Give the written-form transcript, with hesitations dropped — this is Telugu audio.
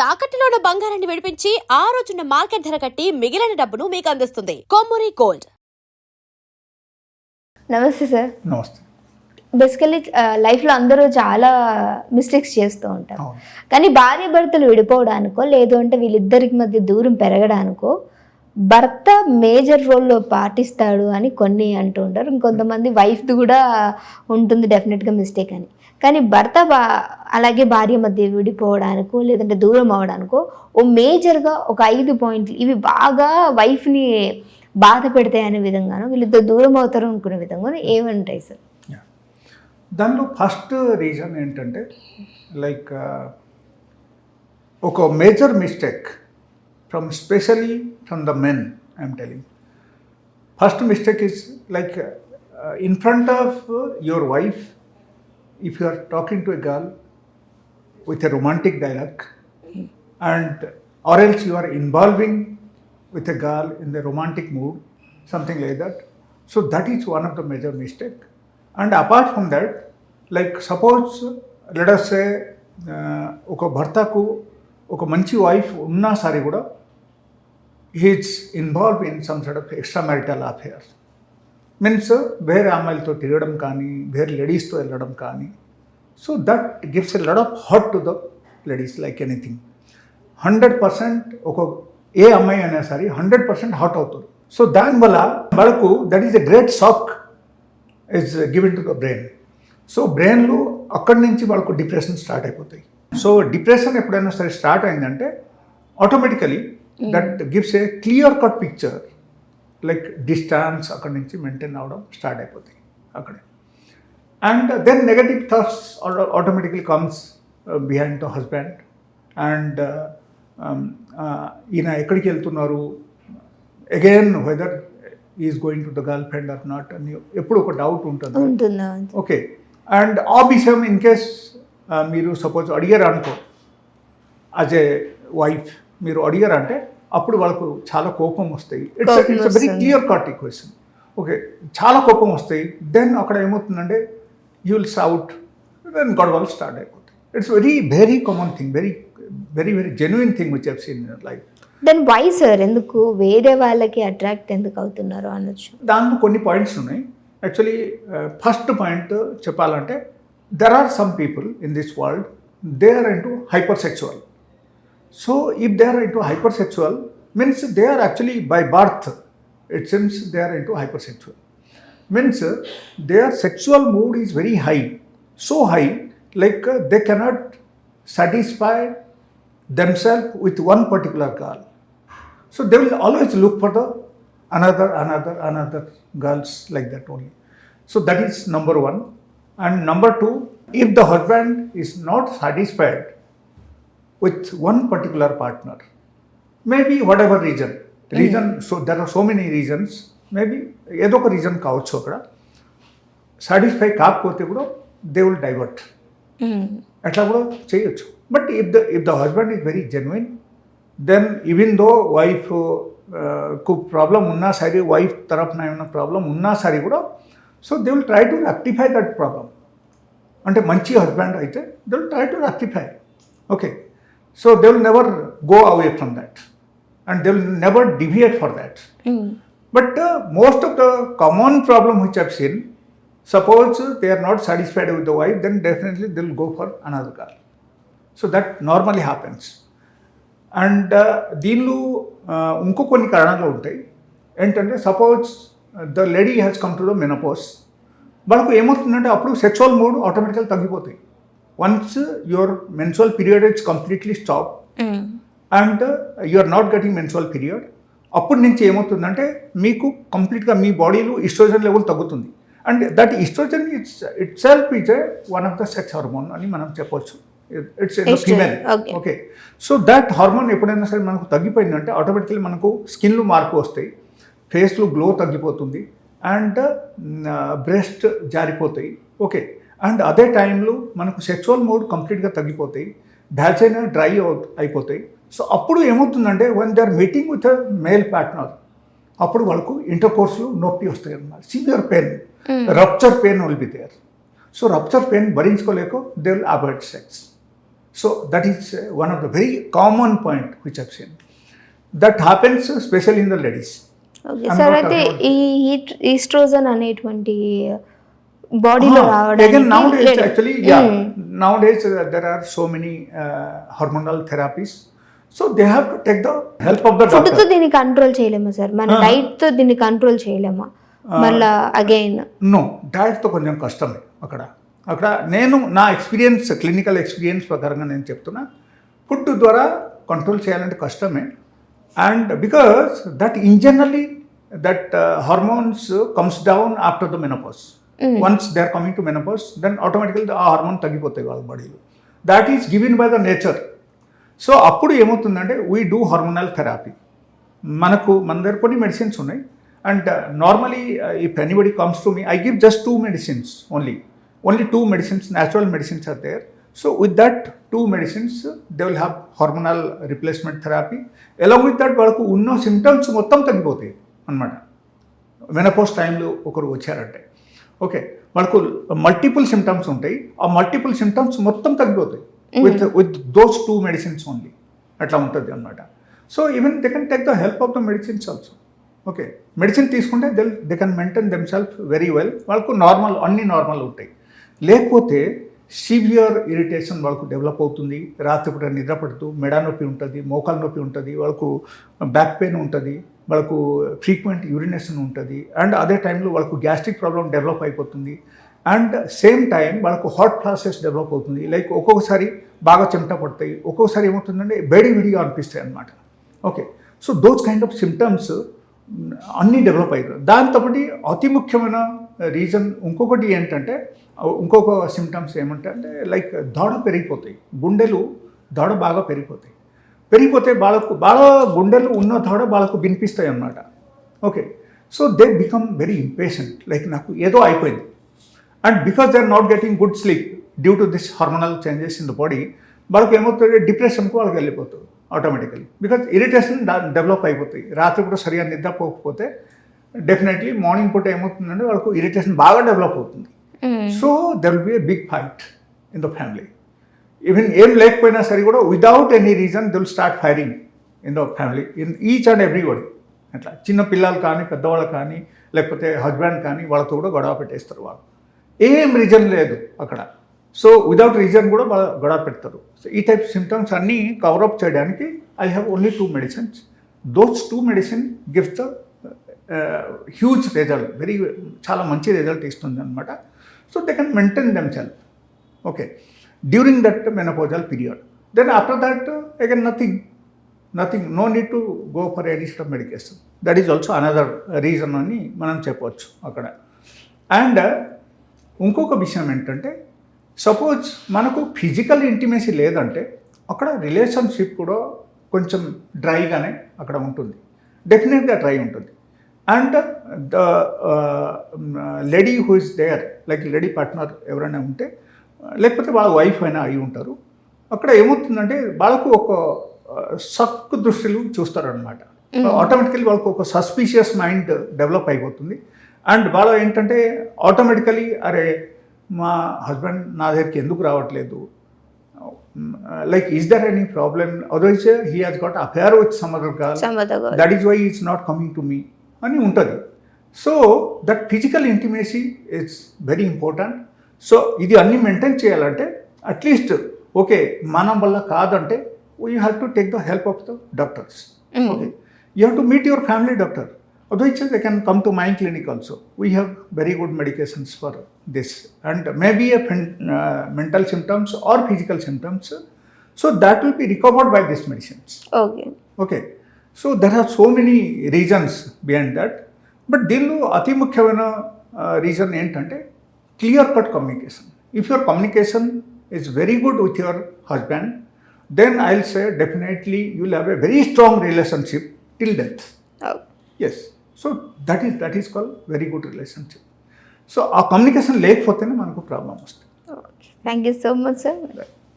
తాకట్టులో ఉన్న బంగారాన్ని విడిపించి ఆ రోజున్న మార్కెట్ ధర కట్టి మిగిలిన డబ్బును మీకు అందిస్తుంది కొమ్మూరి గోల్డ్. నమస్తే సార్. నమస్తే. బేసికలీ లైఫ్లో అందరూ చాలా మిస్టేక్స్ చేస్తూ ఉంటారు. అవును. కానీ భార్య భర్తలు విడిపోవడానికో లేదు అంటే వీళ్ళిద్దరికి మధ్య దూరం పెరగడానికో భర్త మేజర్ రోల్లో పాటిస్తాడు అని కొన్ని అంటూ ఉంటారు. ఇంకొంతమంది వైఫ్ది కూడా ఉంటుంది డెఫినెట్గా మిస్టేక్ అని. కానీ భర్త అలాగే భార్య మధ్య విడిపోవడానికో లేదంటే దూరం అవడానికో ఓ మేజర్గా ఒక 5 పాయింట్లు ఇవి బాగా వైఫ్ని బాధ పెడతాయి అనే విధంగానో వీళ్ళిద్దరు దూరం అవుతారు అనుకునే విధంగానో ఏమంటాయి సార్? దానిలో ఫస్ట్ రీజన్ ఏంటంటే లైక్ ఒక major mistake especially from the men I'm telling. First mistake is like in front of your wife, if you are talking to a girl with a romantic dialogue and or else you are involving with a girl in the romantic mood, something like that, so that is one of the major mistake. And apart from that, like suppose let us say oka bharta ku oka manchi wife unna sari kuda he is involved in some sort of extramarital affairs. Means వేరే అమ్మాయిలతో తిరగడం కానీ వేరే లేడీస్తో వెళ్ళడం కానీ, so that gives a lot of heart to the ladies like anything. 100% ఒక ఏ అమ్మాయి అయినా సరే 100% హార్ట్ అవుతుంది. సో దానివల్ల వాళ్ళకు that is a great shock is given to the brain. So బ్రెయిన్లో అక్కడి నుంచి వాళ్ళకు డిప్రెషన్ స్టార్ట్ అయిపోతాయి. సో డిప్రెషన్ ఎప్పుడైనా సరే స్టార్ట్ అయిందంటే automatically that gives a clear cut picture, like distance అక్కడి నుంచి మెయింటైన్ అవ్వడం స్టార్ట్ అయిపోతాయి అక్కడే. And then negative thoughts automatically comes behind the husband. And ఈయన ఎక్కడికి వెళ్తున్నారు, again whether is going to the girl friend or not అని ఎప్పుడు ఒక డౌట్ ఉంటుంది. ఓకే. అండ్ ఆ విషయం ఇన్ కేస్ మీరు సపోజ్ అడిగారు అనుకో, యాజ్ ఏ వైఫ్ మీరు అడిగారు అంటే అప్పుడు వాళ్ళకు చాలా కోపం వస్తాయి. It's very clear cut question. Okay, చాలా కోపం వస్తాయి. దెన్ అక్కడ ఏమవుతుందంటే యూ విల్ సౌట్, దెన్ గొడవలు స్టార్ట్ అయిపోతాయి. It's very very common thing, very very very genuine thing which I've seen in life. Then why sir ఎందుకు వేరే వాళ్ళకి అట్రాక్ట్ ఎందుకు అవుతున్నారు అనొచ్చు? దాంట్లో కొన్ని పాయింట్స్ ఉన్నాయి. యాక్చువల్లీ ఫస్ట్ పాయింట్ చెప్పాలంటే there are some people in this world they are into hyper sexual. So if they are into hypersexual, means they are actually by birth, it seems they are into hypersexual. Means their sexual mood is very high, so high like they cannot satisfy themselves with one particular girl. So they will always look for the another girls like that only. So that is number one. And number two, if the husband is not satisfied with one particular partner, maybe whatever reason, so there are so many reasons, maybe ఏదో ఒక రీజన్ కావచ్చు, అక్కడ సాటిస్ఫై కాకపోతే కూడా దే విల్ డైవర్ట్, అట్లా కూడా చేయొచ్చు. But if the husband is very genuine, then even though wife కు ప్రాబ్లం ఉన్నా సరే, వైఫ్ తరఫున ఏమైనా ప్రాబ్లం ఉన్నా సరే కూడా, so they will try to rectify that problem. అంటే మంచి హస్బెండ్ అయితే they will try to rectify. Okay. So they will never go away from that and they will never deviate for that. But most of the common problem which I've seen, suppose they are not satisfied with the wife, then definitely they will go for another girl. So that normally happens. And దీనిలో ఇంకో కొన్ని కారణాలు ఉంటాయి. ఏంటంటే suppose the lady has come to the menopause, వాళ్ళకు ఏమవుతుందంటే అప్పుడు సెక్చువల్ మూడ్ ఆటోమేటికల్ తగ్గిపోతాయి. Once your menstrual period is completely stopped and you are not getting menstrual period, అప్పటి నుంచి ఏమవుతుందంటే మీకు కంప్లీట్గా మీ బాడీలో ఈస్ట్రోజన్ లెవెల్ తగ్గుతుంది. And that estrogen itself is one of the sex hormone అని మనం చెప్పొచ్చు. It's in the female. Okay. So that hormone ఎప్పుడైనా సరే మనకు తగ్గిపోయిందంటే ఆటోమేటికలీ మనకు స్కిన్లో మార్పు వస్తాయి, ఫేస్లో గ్లో తగ్గిపోతుంది, అండ్ బ్రెస్ట్ జారిపోతాయి. ఓకే. అండ్ అదే టైంలో మనకు సెక్చువల్ మూడ్ కంప్లీట్గా తగ్గిపోతాయి, బ్యాచ్ అయినా డ్రై అయిపోతాయి. సో అప్పుడు ఏమవుతుందంటే one they are meeting with a male partner, అప్పుడు వాళ్ళకు ఇంటర్ కోర్స్లో నొప్పి వస్తాయి అన్నమాట, severe pain, rupture pain will be there. So rupture pain భరించుకోలేక they will avoid sex. So that is one of the very common point which I've seen. That happens especially in the ladies. Okay I'm sir not అయితే talking about- ఈ ఈస్ట్రోజన్ అనేటువంటి బాడీలో Again, nowadays రావడానికి actually, nowadays there are so many hormonal therapies. So they have to take the help of the food తో doctor. దీన్ని కంట్రోల్ చేయలేమా సార్? మన డైట్ తో దీన్ని కంట్రోల్ చేయలేమా? మళ్ళా అగైన్ నో, డైట్తో కొంచెం కష్టమే అక్కడ నేను నా ఎక్స్పీరియన్స్, క్లినికల్ ఎక్స్పీరియన్స్ ప్రకారంగా నేను చెప్తున్నా, ఫుడ్ ద్వారా కంట్రోల్ చేయాలంటే కష్టమే. And because that in general that hormones comes down after the menopause. Once they are coming to menopause, then automatically ఆ హార్మోన్ తగ్గిపోతాయి వాళ్ళ బాడీలో. That is given by the nature. So అప్పుడు ఏమవుతుందంటే వీ డూ హార్మోనల్ థెరపీ. మన దగ్గర కొన్ని మెడిసిన్స్ ఉన్నాయి. And normally if anybody comes to me, I give just 2 medicines only 2 medicines, natural medicines are there. So with that 2 medicines they will have hormonal replacement therapy. Along with that వాళ్ళకు ఉన్న సిమ్టమ్స్ మొత్తం తగ్గిపోతాయి అన్నమాట. మెనోపాజ్ టైంలో ఒకరు వచ్చారంటే ఓకే, వాళ్ళకు మల్టిపుల్ సిమ్టమ్స్ ఉంటాయి, ఆ మల్టిపుల్ సిమ్టమ్స్ మొత్తం తగ్గిపోతాయి విత్ దోస్ 2 మెడిసిన్స్ ఓన్లీ. అట్లా ఉంటుంది అన్నమాట. So even they can take the help of the medicines also. Okay, medicine తీసుకుంటే they can maintain themselves very well. వాళ్ళకు అన్ని నార్మల్ ఉంటాయి. లేకపోతే సివియర్ ఇరిటేషన్ వాళ్ళకు డెవలప్ అవుతుంది. రాత్రిపూట నిద్ర పడుతూ మెడ నొప్పి ఉంటుంది, మోకాలు నొప్పి ఉంటుంది, వాళ్ళకు బ్యాక్ పెయిన్ ఉంటుంది, వాళ్ళకు ఫ్రీక్వెంట్ యూరినేషన్ ఉంటుంది. అండ్ అదే టైంలో వాళ్ళకు గ్యాస్ట్రిక్ ప్రాబ్లం డెవలప్ అయిపోతుంది. అండ్ సేమ్ టైం వాళ్ళకు హాట్ ఫ్లాసెస్ డెవలప్ అవుతుంది. లైక్ ఒక్కొక్కసారి బాగా చెమట పడతాయి, ఒక్కొక్కసారి ఏమవుతుందంటే వేడిగా అనిపిస్తాయి అన్నమాట. Okay, so those kind of symptoms అన్నీ డెవలప్ అవుతాయి. దాంతోపాటు అతి ముఖ్యమైన రీజన్ ఇంకొకటి ఏంటంటే, ఇంకొక సిమ్టమ్స్ ఏమంటే లైక్ దవడ పెరిగిపోతాయి, దవడ బాగా పెరిగిపోతే బాగా గుండెలు ఉన్న దవడ వాళ్ళకు వినిపిస్తాయి అన్నమాట. Okay, so they become very impatient, like నాకు ఏదో అయిపోయింది. And because they are not getting good sleep due to this hormonal changes in the body, వాళ్ళకి ఏమవుతుంది, డిప్రెషన్కు వాళ్ళకి వెళ్ళిపోతుంది ఆటోమేటికలీ. బికాజ్ ఇరిటేషన్ డెవలప్ అయిపోతాయి. రాత్రి పూట సరిగా నిద్రపోకపోతే డెఫినెట్లీ మార్నింగ్ పూట ఏమవుతుందంటే వాళ్ళకు ఇరిటేషన్ బాగా డెవలప్ అవుతుంది. So there will be a big fight in the family. Even ఏం లేకపోయినా సరే కూడా without any reason they will start firing in the family, in each and everybody. అట్లా చిన్న పిల్లలు కానీ, పెద్దవాళ్ళు కానీ, లేకపోతే హస్బెండ్ కానీ, వాళ్ళతో కూడా గొడవ పెట్టేస్తారు. వాళ్ళు ఏం రీజన్ లేదు అక్కడ. సో విదౌట్ రీజన్ కూడా గొడవ పెడతారు. సో ఈ టైప్ సిమ్టమ్స్ అన్నీ కవరప్ చేయడానికి I have only 2 medicines. Those 2 medicine gives the huge result, చాలా మంచి రిజల్ట్ ఇస్తుంది అనమాట. So they can maintain themselves okay during that menopausal period. Then after that again nothing, no need to go for any step medication. That is also another reason అని మనం చెప్పవచ్చు అక్కడ. అండ్ ఇంకొక విషయం ఏంటంటే, సపోజ్ మనకు ఫిజికల్ ఇంటిమేసీ లేదంటే అక్కడ రిలేషన్షిప్ కూడా కొంచెం డ్రైగానే అక్కడ ఉంటుంది, డెఫినెట్గా డ్రై ఉంటుంది. And the lady who is there, like lady partner ఎవరైనా ఉంటే, లేకపోతే వాళ్ళ వైఫ్ అయినా అయి ఉంటారు, అక్కడ ఏమవుతుందంటే వాళ్ళకు ఒక సక్ దృష్టిలు చూస్తారనమాట. ఆటోమేటికలీ వాళ్ళకు ఒక సస్పీషియస్ మైండ్ డెవలప్ అయిపోతుంది. అండ్ వాళ్ళు ఏంటంటే ఆటోమేటికలీ అరే మా హస్బెండ్ నా దగ్గరికి ఎందుకు రావట్లేదు, like is there any problem, otherwise he has got affair with some other girl, that is why is not coming to me అని ఉంటుంది. So that physical intimacy it's very important. So ఇది అన్నీ మెయింటైన్ చేయాలంటే అట్లీస్ట్ ఓకే మనం వల్ల కాదంటే we have to take the help of the doctors. Okay, you have to meet your family doctor. Otherwise, they can come to my clinic also. We have very good medications for this, and maybe a mental symptoms or physical symptoms. So that will be recovered by these medicines. Okay. So there are so many reasons behind that. But దీనిలో అతి ముఖ్యమైన రీజన్ ఏంటంటే clear cut communication. If your communication is very good with your husband, then I'll say definitely you'll have a very strong relationship till death. Yes. So that is called very good relationship. So ఆ కమ్యూనికేషన్ లేకపోతేనే మనకు ప్రాబ్లం వస్తుంది. Thank you so much sir.